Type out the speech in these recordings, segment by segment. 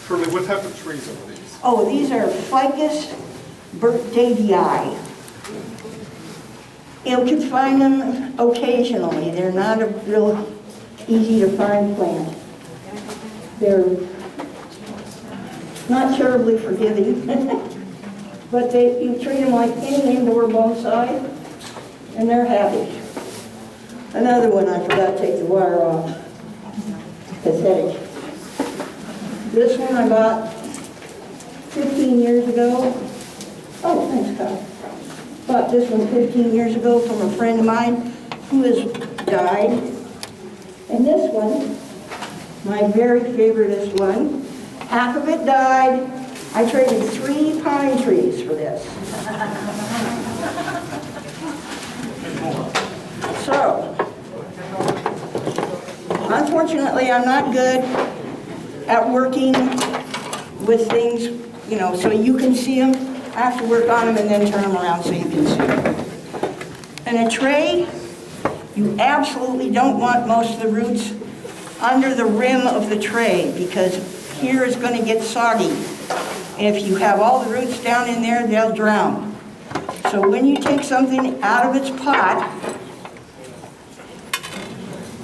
Shirley, what type of trees are these? Oh, these are Ficus Davii. You can find them occasionally. They're not a real easy to find plant. They're not terribly forgiving, but you treat them like any indoor bonsai, and they're happy. Another one, I forgot to take the wire off. Pathetic. This one I bought 15 years ago. Oh, thanks, Kyle. Bought this one 15 years ago from a friend of mine who has died. And this one, my very favoriteest one, half of it died. I traded 3 pine trees for this. So, unfortunately, I'm not good at working with things, you know, so you can see them. I have to work on them and then turn them around so you can see them. In a tray, you absolutely don't want most of the roots under the rim of the tray because here is going to get soggy. And if you have all the roots down in there, they'll drown. So when you take something out of its pot,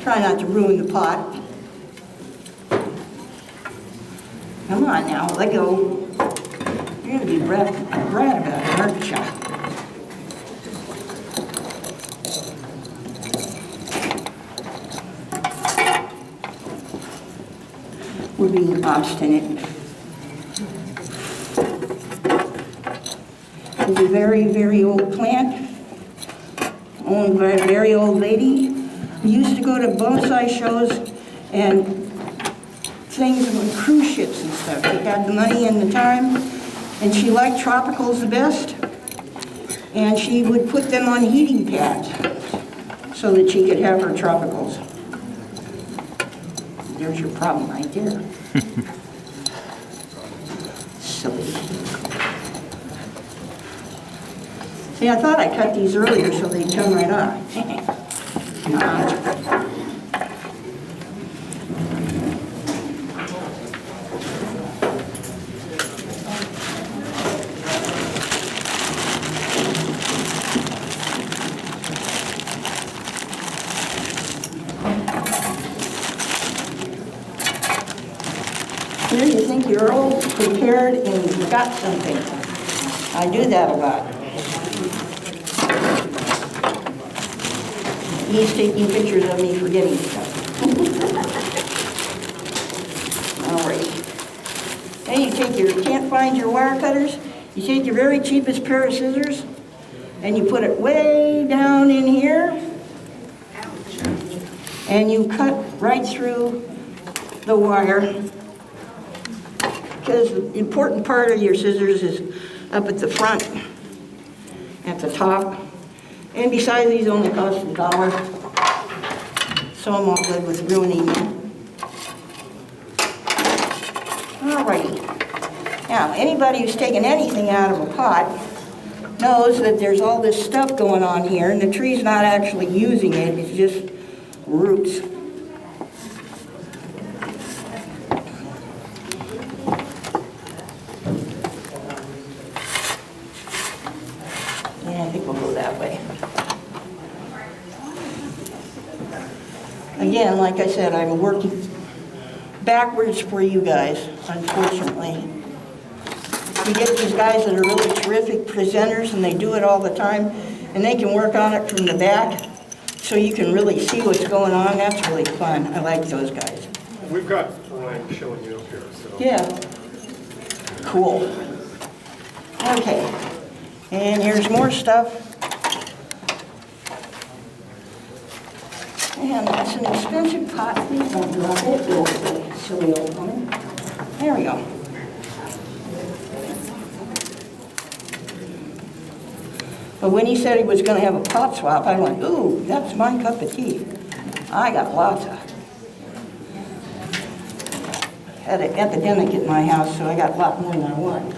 try not to ruin the pot. Come on now, let go. You're going to be brat about it, aren't you? We're being obstinate. It's a very, very old plant, owned by a very old lady. We used to go to bonsai shows and things on cruise ships and stuff. She had the money and the time, and she liked tropicals the best, and she would put them on heating pads so that she could have her tropicals. There's your problem right there. Silly. See, I thought I cut these earlier so they'd come right off. Not. Here you think you're all prepared and you've got something. I do that a lot. He's taking pictures of me forgetting stuff. All right. Then you can't find your wire cutters, you take your very cheapest pair of scissors and you put it way down in here and you cut right through the wire. Because the important part of your scissors is up at the front, at the top. And besides, these only cost $1. So I'm all good with ruining them. Alrighty. Now, anybody who's taken anything out of a pot knows that there's all this stuff going on here, and the tree's not actually using it, it's just roots. I think we'll go that way. Again, like I said, I'm working backwards for you guys, unfortunately. You get these guys that are really terrific presenters and they do it all the time and they can work on it from the back so you can really see what's going on. That's really fun. I like those guys. We've got Ryan showing you up here. So. Yeah. Cool. Okay. And here's more stuff. And that's an expensive pot. Please don't drop it, you silly old woman. There we go. But when he said he was going to have a pot swap, I went, ooh, that's my cup of tea. I got lots of. Had an epidemic at my house, so I got a lot more than I want.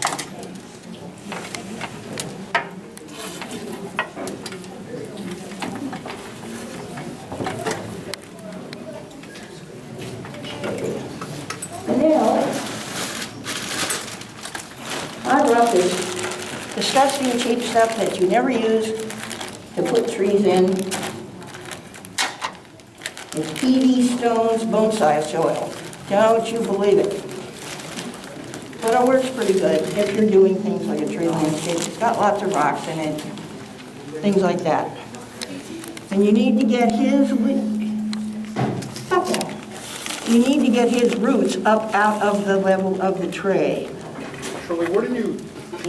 out this disgusting cheap stuff that you never use to put trees in. It's PV stones, bonsai soil. Don't you believe it? But it works pretty good if you're doing things like a tree landscape. It's got lots of rocks in it, things like that. And you need to get his roots up out of the level of the tray. Shirley, can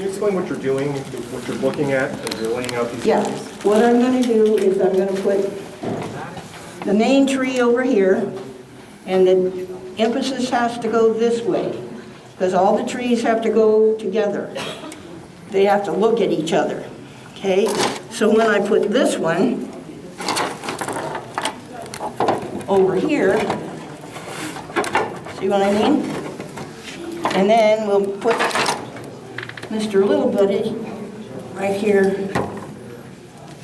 you explain what you're doing, what you're looking at as you're laying out these Yeah, trees? what I'm going to do is I'm going to put the main tree over here, and the emphasis has to go this way, because all the trees have to go together. They have to look at each other, okay? So when I put this one over here, see what I mean? And then we'll put Mr. Little Buddy right here,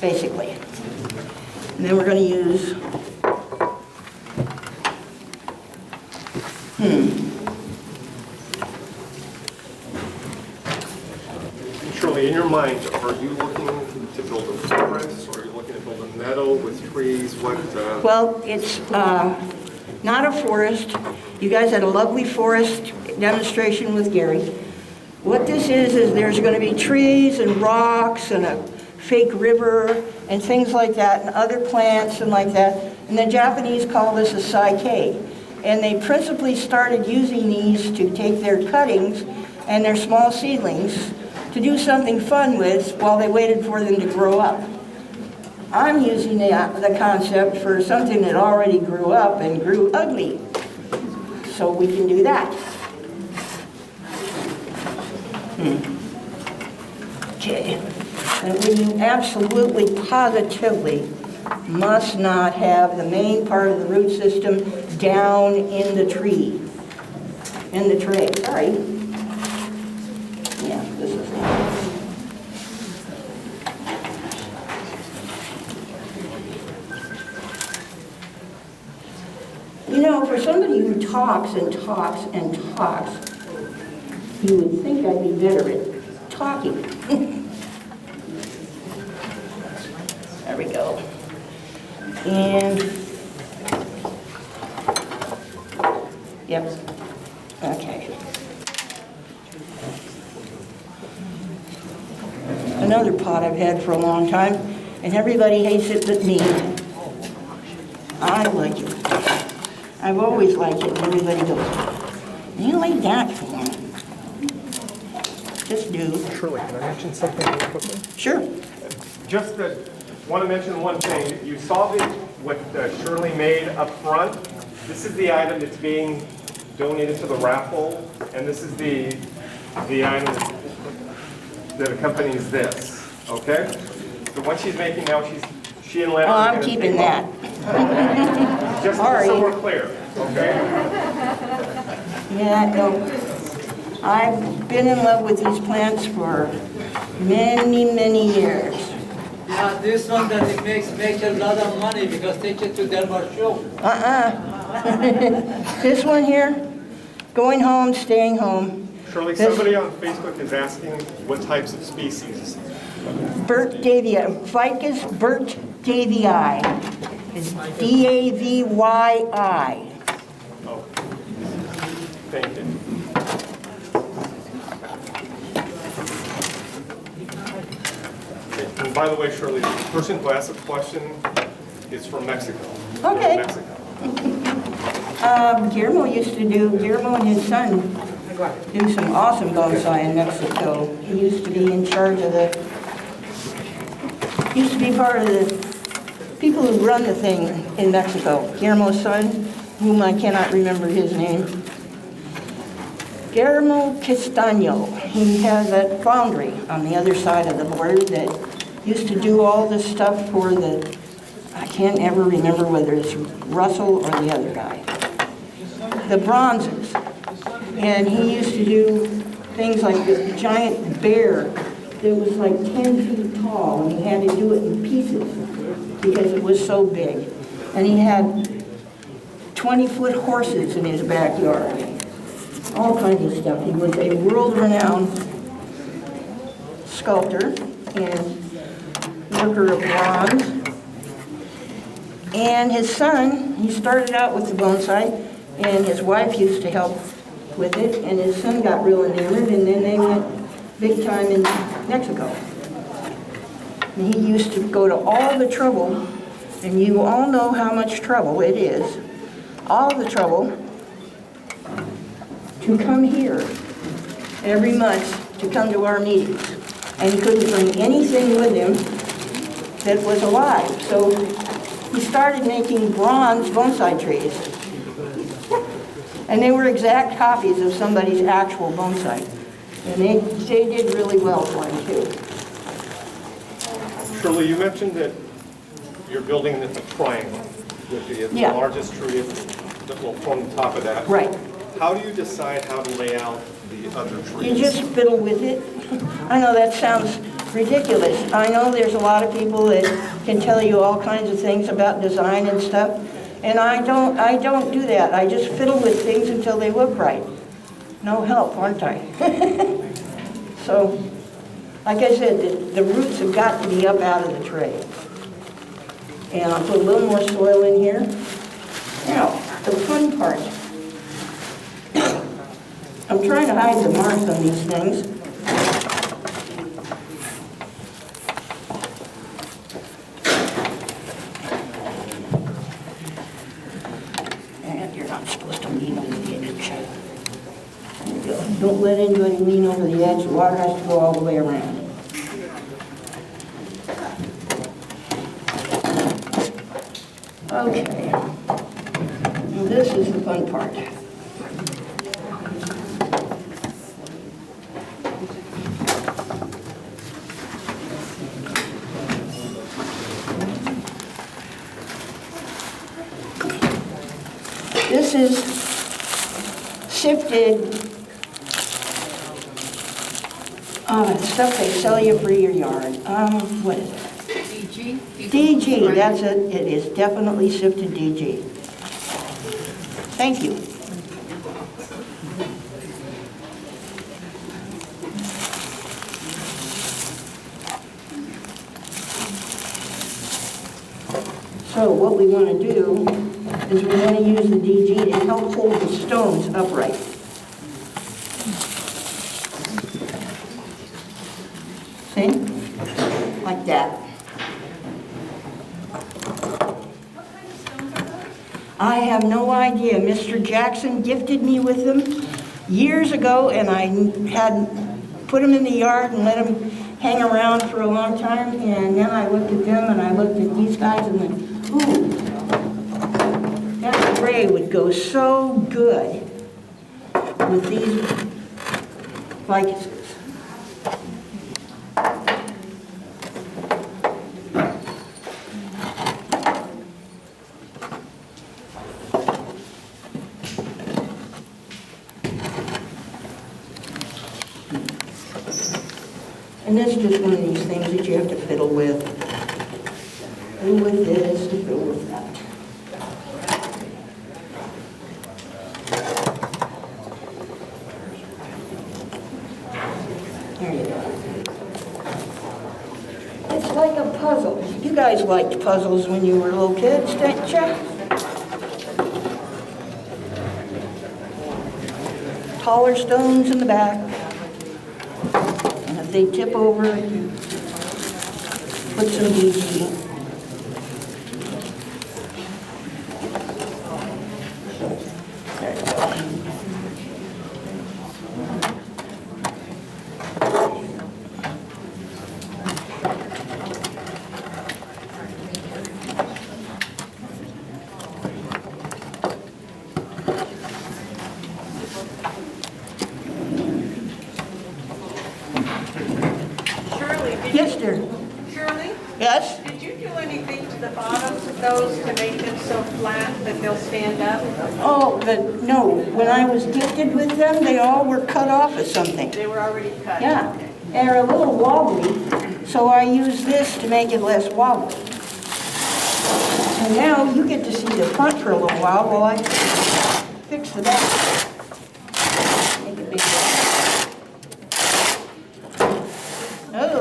basically. And then we're going to use, Shirley, in your mind, are you looking to build a forest, or are you looking to build a meadow with trees? well, it's not a forest. You guys had a lovely forest demonstration with Gary. What this is there's going to be trees and rocks and a fake river and things like that, and other plants and like that. And the Japanese call this a saike. And they principally started using these to take their cuttings and their small seedlings to do something fun with while they waited for them to grow up. I'm using the concept for something that already grew up and grew ugly. So we can do that. Okay. And we absolutely, positively must not have the main part of the root system down in the tree, in the tray. Sorry. Yeah, this is it. You know, for somebody who talks and talks and talks, you would think I'd be better at talking. There we go. And, yep, okay. Another pot I've had for a long time, and everybody hates it but me. I like it. I've always liked it, and everybody goes, you like that for? Just do. Shirley, can I mention something real quickly? Sure. Just want to mention one thing. You saw what Shirley made up front. This is the item that's being donated to the raffle, and this is the item that accompanies this. Okay? The one she's making now, she and Leonard. Oh, I'm keeping that. Just Sorry. so we're clear. Okay? Yeah, no. I've been in love with these plants for many, many years. Yeah, this one that it makes a lot of money because take it to Delmar show. This one here, going home, staying home. Shirley, This- somebody on Facebook is asking what types of species. Bert Davii, Ficus Bert Davii. It's D-A-V-Y-I. Oh, thank you. And by the way, Shirley, the person who asked the question is from Mexico. Okay. Mexico. Guillermo and his son do some awesome bonsai in Mexico. He used to be in charge of part of the people who run the thing in Mexico. Guillermo's son, whom I cannot remember his name. Guillermo Castaño. He has that foundry on the other side of the border that used to do all this stuff for I can't ever remember whether it's Russell or the other guy. The bronzes. And he used to do things like this giant bear that was like 10 feet tall, and he had to do it in pieces because it was so big. And he had 20-foot horses in his backyard. All kinds of stuff. He was a world-renowned sculptor and worker of bronze. And his son, he started out with the bonsai, and his wife used to help with it, and his son got real enamored, and then they went big time in Mexico. And he used to go to all the trouble, and you all know how much trouble it is, all the trouble to come here every month to come to our meetings. And he couldn't bring anything with him that was alive. So he started making bronze bonsai trees. And they were exact copies of somebody's actual bonsai. And they did really well for him too. Shirley, you mentioned that you're building a triangle with the Yeah. largest tree that will form the top of that. Right. How do you decide how to lay out the other trees? You just fiddle with it. I know that sounds ridiculous. I know there's a lot of people that can tell you all kinds of things about design and stuff, and I don't do that. I just fiddle with things until they look right. No help, aren't I? So, like I said, the roots have got to be up out of the tray. And I'll put a little more soil in here. Now, the fun part. I'm trying to hide the marks on these things. And you're not supposed to lean over the edge. There you go. Don't let anybody lean over the edge. The water has to go all the way around. Okay. Now this is the fun part. This is sifted stuff they sell you for your yard. What is it? DG? DG, that's it. It is definitely sifted DG. Thank you. So what we want to do is we want to use the DG to help hold the stones upright. See? Like that. I have no idea. Mr. Jackson gifted me with them years ago, and I had put them in the yard and let them hang around for a long time, and then I looked at them and I looked at these guys and went, ooh, that gray would go so good with these ficuses. And that's just one of these things that you have to fiddle with. Fiddle with this and fiddle with that. There you go. It's like a puzzle. You guys liked puzzles when you were little kids, didn't you? Taller stones in the back. They tip over, put some DG. There you go. Yes, dear. Shirley, Yes? did you do anything to the bottoms of those to make them so flat that they'll stand up? Oh, no. When I was gifted with them, they all were cut off of something. They were already cut? Yeah. And they're a little wobbly, so I use this to make it less wobbly. And now you get to see the front for a little while I fix the back. Make it bigger. Oh.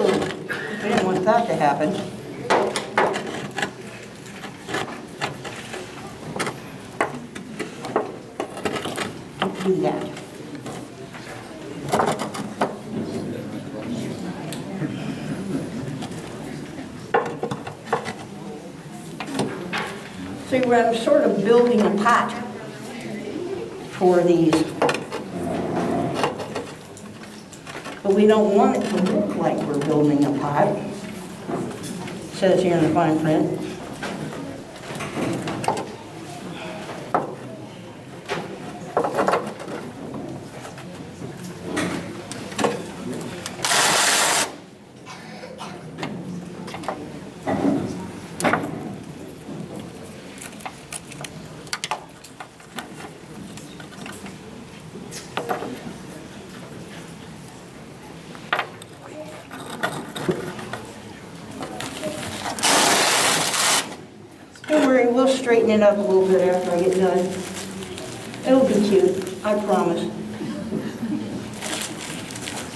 that to happen. Don't do that. See, we're sort of building a pot for these. But we don't want it to look like we're building a pot. It says here in the fine print. Don't worry, we'll straighten it up a little bit after I get done. It'll be cute, I promise.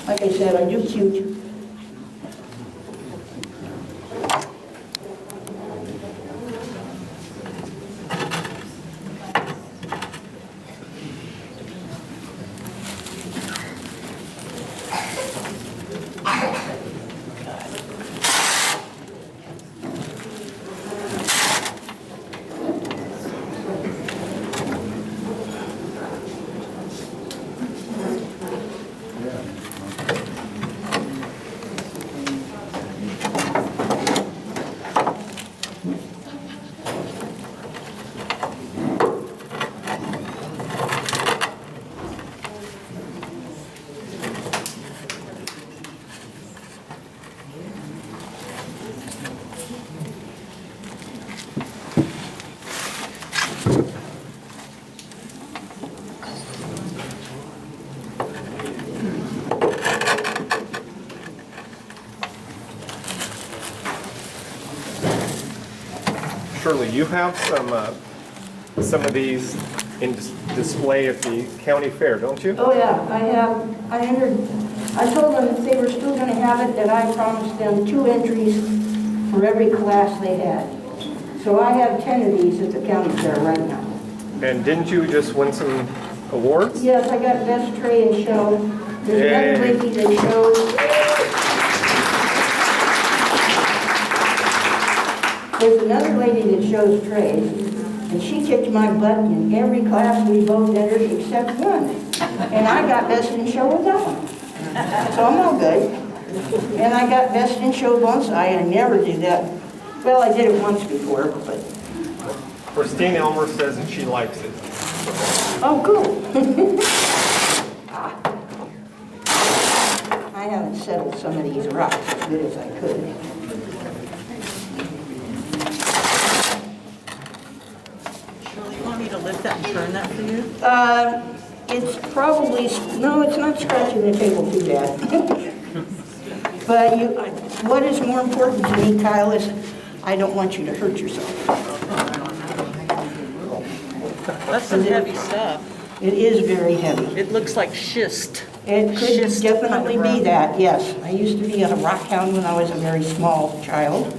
Like I said, I do cute. Shirley, you have some of these in display at the county fair, don't you? Oh yeah, I told them if they were still gonna have it, that I promised them 2 entries for every class they had. So I have 10 of these at the county fair right now. And didn't you just win some awards? Yes, I got best tray and show. There's another Yay. lady that shows. There's another lady that shows trays, and she kicked my butt in every class we both entered except one. And I got best in show with that one. So I'm all good. And I got best in show bonsai. I never do that. Well, I did it once before, but. Christine Elmer says that she likes it. Oh, cool. I haven't settled some of these rocks as good as I could. Shirley, you want me to lift that and turn that for you? It's probably, no, it's not scratching the table too bad. But what is more important to me, Kyle, is I don't want you to hurt yourself. That's some heavy stuff. It is very heavy. It looks like schist. It could Schist definitely kind of be rock. that, yes. I used to be a rock hound when I was a very small child.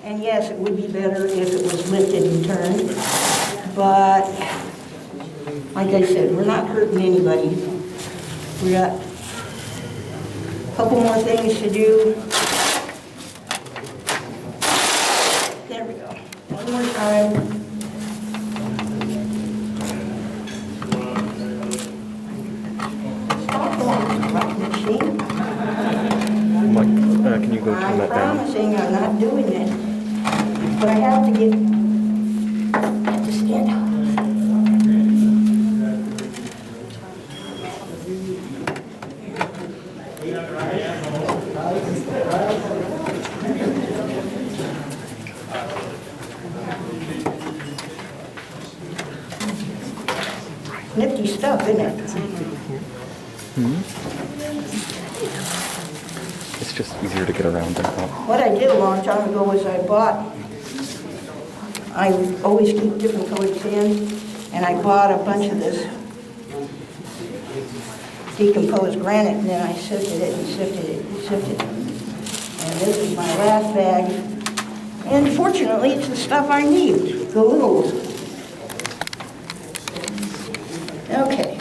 And yes, it would be better if it was lifted and turned, but like I said, we're not hurting anybody. We got a couple more things to do. There we go. One more time. Stop that rock machine. Mike, can you go turn I'm that down? promising I'm not doing it, but I have to stand up. Nifty stuff, isn't it? It's just easier to get around than that. What I did a long time ago was I always keep different colored sand, and I bought a bunch of this decomposed granite, and then I sifted it and sifted it and sifted it. And this is my last bag. And fortunately, it's the stuff I need, the little. Okay.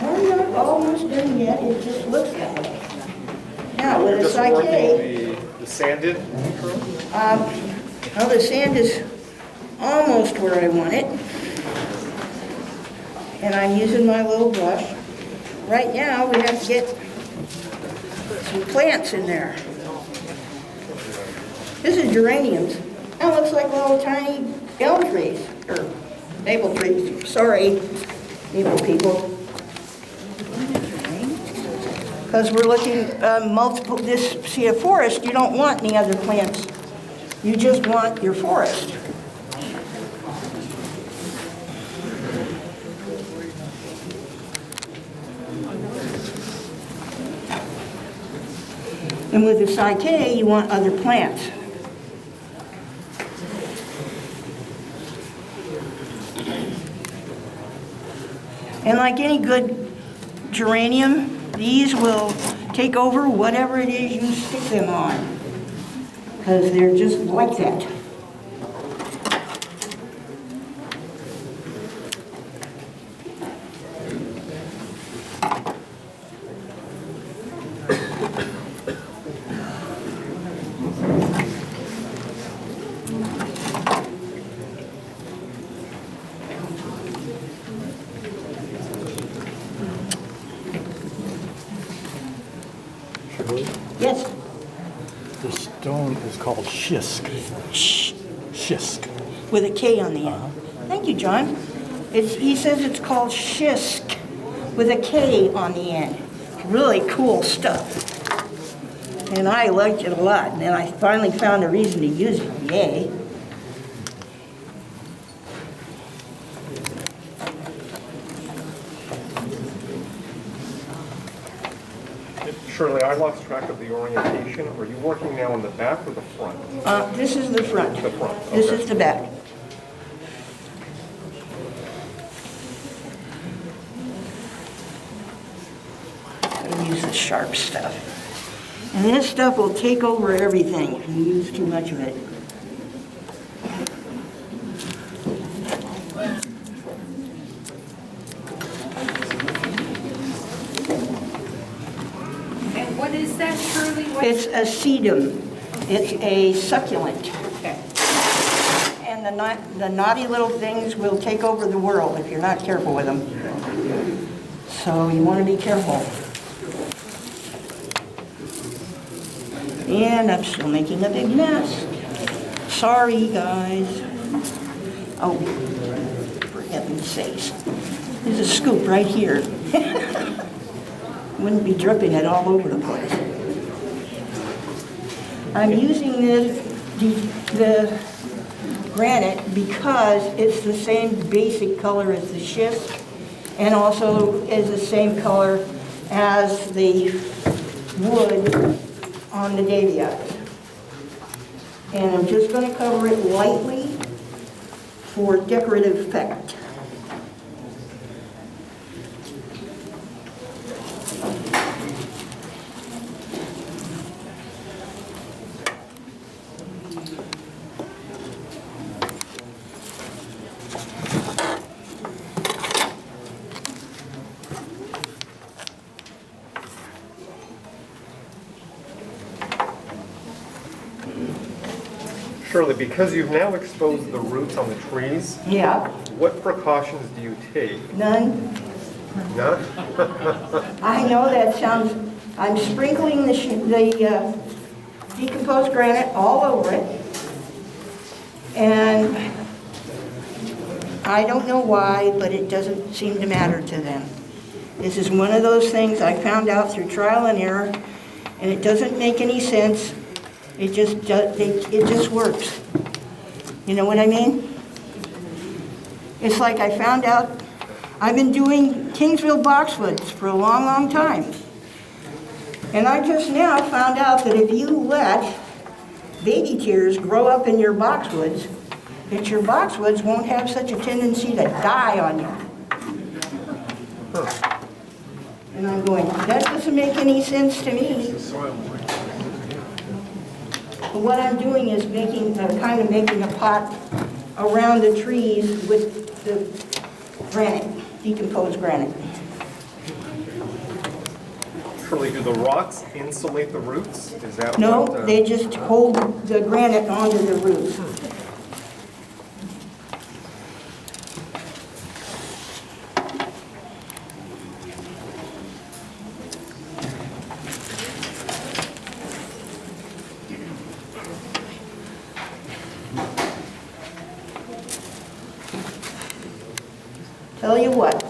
I'm not almost done yet, it just looks that way. Now, with a Just Psyche, working the sanded. well, the sand is almost where I want it. And I'm using my little brush. Right now, we have to get some plants in there. This is geraniums. That looks like little tiny elm trees, or maple trees. Sorry, maple people. Because we're looking multiple, see a forest, you don't want any other plants. You just want your forest. And with the Psyche, you want other plants. And like any good geranium, these will take over whatever it is you stick them on, because they're just like that. Yes? The stone is called schist. Schist. With a K on the end. Thank you, John. He says it's called schist with a K on the end. Really cool stuff. And I liked it a lot. And then I finally found a reason to use it. Yay. Shirley, I lost track of the orientation. Are you working now in the back or the front? This is the front. The front, This okay. is the back. I use the sharp stuff. And this stuff will take over everything if you use too much of it. And what is that, Shirley? What- It's a sedum. It's a succulent. Okay. And the naughty little things will take over the world if you're not careful with them. So you want to be careful. And I'm still making a big mess. Sorry, guys. Oh, for heaven's sakes. There's a scoop right here. Wouldn't be dripping it all over the place. I'm using the granite because it's the same basic color as the schist and also is the same color as the wood on the Davies. And I'm just going to cover it lightly for decorative effect. Shirley, because you've now exposed the roots on the trees, Yeah, what precautions do you take? none. None? I know that sounds, I'm sprinkling the decomposed granite all over it. And I don't know why, but it doesn't seem to matter to them. This is one of those things I found out through trial and error, and it doesn't make any sense. It just works. You know what I mean? It's like I found out, I've been doing Kingsville boxwoods for a long, long time. And I just now found out that if you let baby tears grow up in your boxwoods, that your boxwoods won't have such a tendency to die on you. And I'm going, that doesn't make any sense to me. But what I'm doing is making, kind of making a pot around the trees with the granite, decomposed granite. Shirley, do the rocks insulate the roots? Is that No, what, they just hold the granite onto the roots. Tell you what,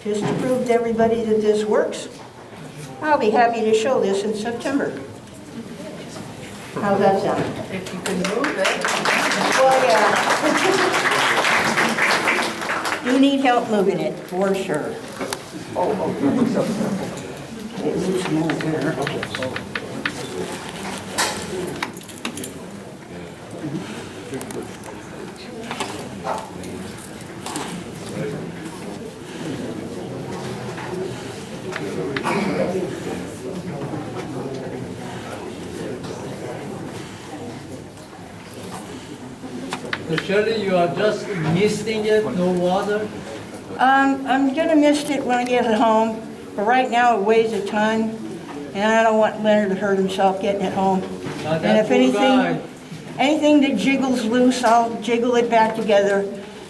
just to prove to everybody that this works, I'll be happy to show this in September. How's that sound? If you can move it. Well, yeah. You need help moving it, for sure. It needs some more there. So Shirley, you are just misting it, no water? I'm gonna mist it when I get it home, but right now it weighs a ton, and I don't want Leonard to hurt himself getting it home. And That if poor guy. anything that jiggles loose, I'll jiggle it back together.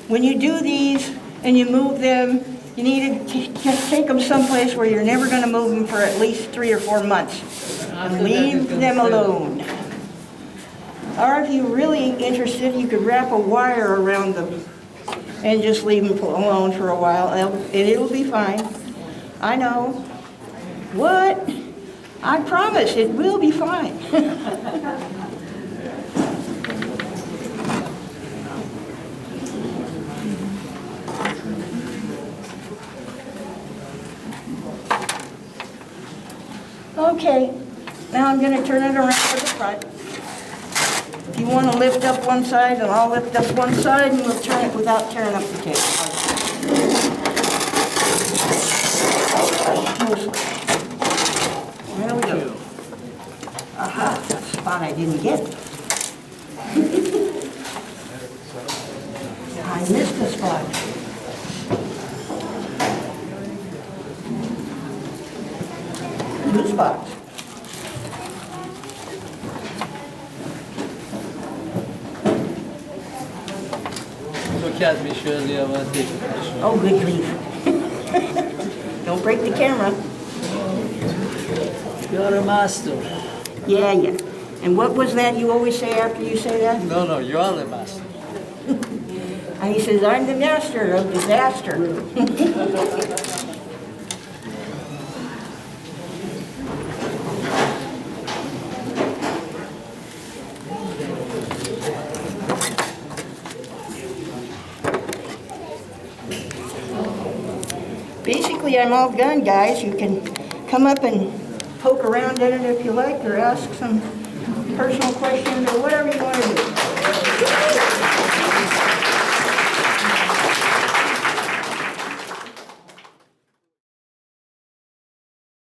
When you do these and you move them, you need to take them someplace where you're never gonna move them for at least 3 or 4 months. After And that, leave you can them sell it. alone. Or if you're really interested, you could wrap a wire around them and just leave them alone for a while, and it'll be fine. I know. What? I promise, it will be fine. Okay, now I'm going to turn it around to the front. If you want to lift up one side, and I'll lift up one side, and we'll turn it without tearing up the tape. There we go. Aha, that's the spot I didn't get. I missed the spot. Two spots. Look at me, Shirley, I want to take a picture. Oh, good grief. Don't break the camera. You're a master. Yeah, yeah. And what was that you always say after you say that? No, you are the master. And he says, I'm the master of disaster. Basically, I'm all done, guys. You can come up and poke around in it if you like, or ask some personal questions or whatever.